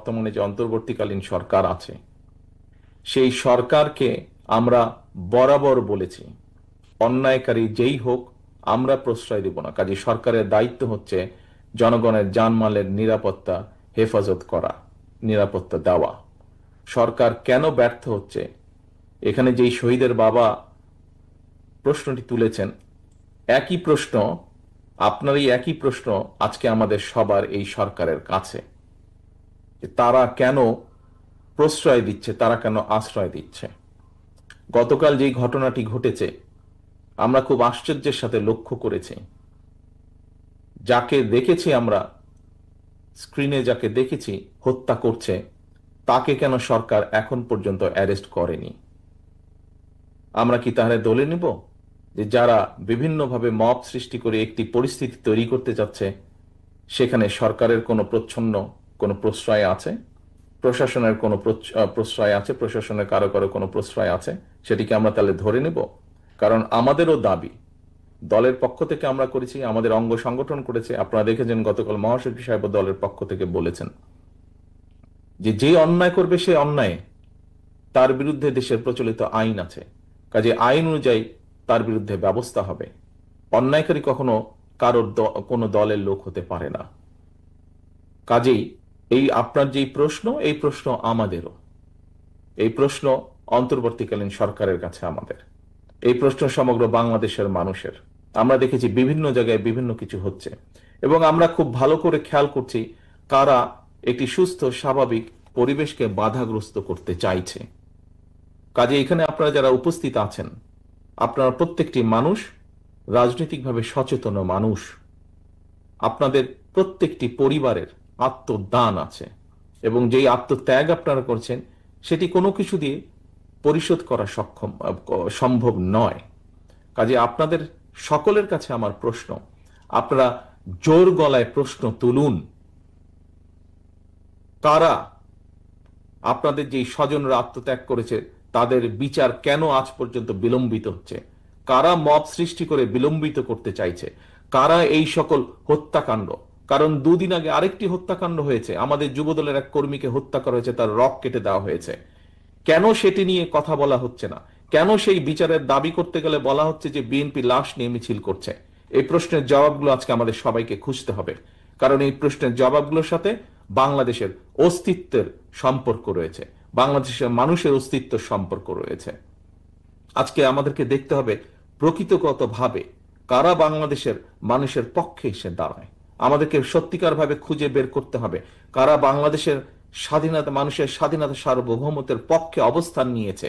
বর্তমানে যে অন্তর্বর্তীকালীন সরকার আছে সেই সরকারকে আমরা বরাবর বলেছি অন্যায়কারী যেই হোক আমরা প্রশ্রয় দেব না। কাজে সরকারের দায়িত্ব হচ্ছে জনগণের জানমালের নিরাপত্তা হেফাজত করা, নিরাপত্তা দেওয়া। সরকার কেন ব্যর্থ হচ্ছে, এখানে যেই শহীদের বাবা প্রশ্নটি তুলেছেন, একই প্রশ্ন, আপনার এই একই প্রশ্ন আজকে আমাদের সবার এই সরকারের কাছে, যে তারা কেন প্রশ্রয় দিচ্ছে, তারা কেন আশ্রয় দিচ্ছে। গতকাল যেই ঘটনাটি ঘটেছে আমরা খুব আশ্চর্যের সাথে লক্ষ্য করেছি, যাকে দেখেছি আমরা স্ক্রিনে, যাকে দেখেছি হত্যা করছে, তাকে কেন সরকার এখন পর্যন্ত অ্যারেস্ট করেনি? আমরা কি তাহলে দলে নিব যে যারা বিভিন্নভাবে মব সৃষ্টি করে একটি পরিস্থিতি তৈরি করতে যাচ্ছে সেখানে সরকারের কোনো প্রচ্ছন্ন কোনো প্রশ্রয় আছে, প্রশাসনের কোনো প্রশ্রয় আছে, প্রশাসনের কারো কারো কোনো প্রশ্রয় আছে, সেটিকে আমরা তাহলে ধরে নেব? কারণ আমাদেরও দাবি, দলের পক্ষ থেকে আমরা করেছি, আমাদের অঙ্গ সংগঠন করেছে। আপনারা দেখেছেন গতকাল মহাসচিব সাহেব দলের পক্ষ থেকে বলেছেন যে যে অন্যায় করবে সে অন্যায়, তার বিরুদ্ধে দেশের প্রচলিত আইন আছে, কাজে আইন অনুযায়ী তার বিরুদ্ধে ব্যবস্থা হবে। অন্যায়কারী কখনো কারোর কোনো দলের লোক হতে পারে না। কাজেই এই আপনার যেই প্রশ্ন, এই প্রশ্ন আমাদেরও, এই প্রশ্ন অন্তর্বর্তীকালীন সরকারের কাছে আমাদের, এই প্রশ্ন সমগ্র বাংলাদেশের মানুষের। আমরা দেখেছি বিভিন্ন জায়গায় বিভিন্ন কিছু হচ্ছে এবং আমরা খুব ভালো করে খেয়াল করছি কারা একটি সুস্থ স্বাভাবিক পরিবেশকে বাধাগ্রস্ত করতে চাইছে। কাজে এখানে আপনারা যারা উপস্থিত আছেন, আপনারা প্রত্যেকটি মানুষ রাজনৈতিকভাবে সচেতন মানুষ, আপনাদের প্রত্যেকটি পরিবারের আত্মদান আছে এবং যেই আত্মত্যাগ আপনারা করছেন সেটি কোনো কিছু দিয়ে পরিশোধ করা সম্ভব নয়। কাজে আপনাদের সকলের কাছে আমার প্রশ্ন, আপনারা জোর গলায় প্রশ্ন তুলুন, কারা আপনাদের যেই স্বজনরা আত্মত্যাগ করেছে তাদের বিচার কেন আজ পর্যন্ত বিলম্বিত হচ্ছে? কারা মব সৃষ্টি করে বিলম্বিত করতে চাইছে? কারা এই সকল হত্যাকাণ্ড, কারণ দুদিন আগে আরেকটি হত্যাকাণ্ড হয়েছে, আমাদের যুবদলের এক কর্মীকে হত্যা করা হয়েছে, তার রক কেটে দেওয়া হয়েছে, কেন সেটি নিয়ে কথা বলা হচ্ছে না? কেন সেই বিচারের দাবি করতে গেলে বলা হচ্ছে যে বিএনপি লাশ নিয়ে মিছিল করছে? এই প্রশ্নের জবাবগুলো আজকে আমাদের সবাইকে খুঁজতে হবে, কারণ এই প্রশ্নের জবাবগুলোর সাথে বাংলাদেশের অস্তিত্বের সম্পর্ক রয়েছে, বাংলাদেশের মানুষের অস্তিত্বের সম্পর্ক রয়েছে। আজকে আমাদেরকে দেখতে হবে প্রকৃতগতভাবে কারা বাংলাদেশের মানুষের পক্ষে এসে দাঁড়ায়। আমাদেরকে সত্যিকার ভাবে খুঁজে বের করতে হবে কারা বাংলাদেশের স্বাধীনতা, মানুষের স্বাধীনতা সার্বভৌমত্বের পক্ষে অবস্থান নিয়েছে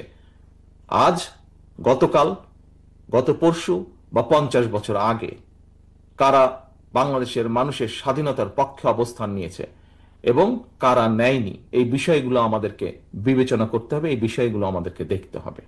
আজ, গতকাল, গত পরশু বা 50 বছর আগে। কারা বাংলাদেশের মানুষের স্বাধীনতার পক্ষে অবস্থান নিয়েছে এবং কারা নেয়নি, এই বিষয়গুলো আমাদেরকে বিবেচনা করতে হবে, এই বিষয়গুলো আমাদেরকে দেখতে হবে।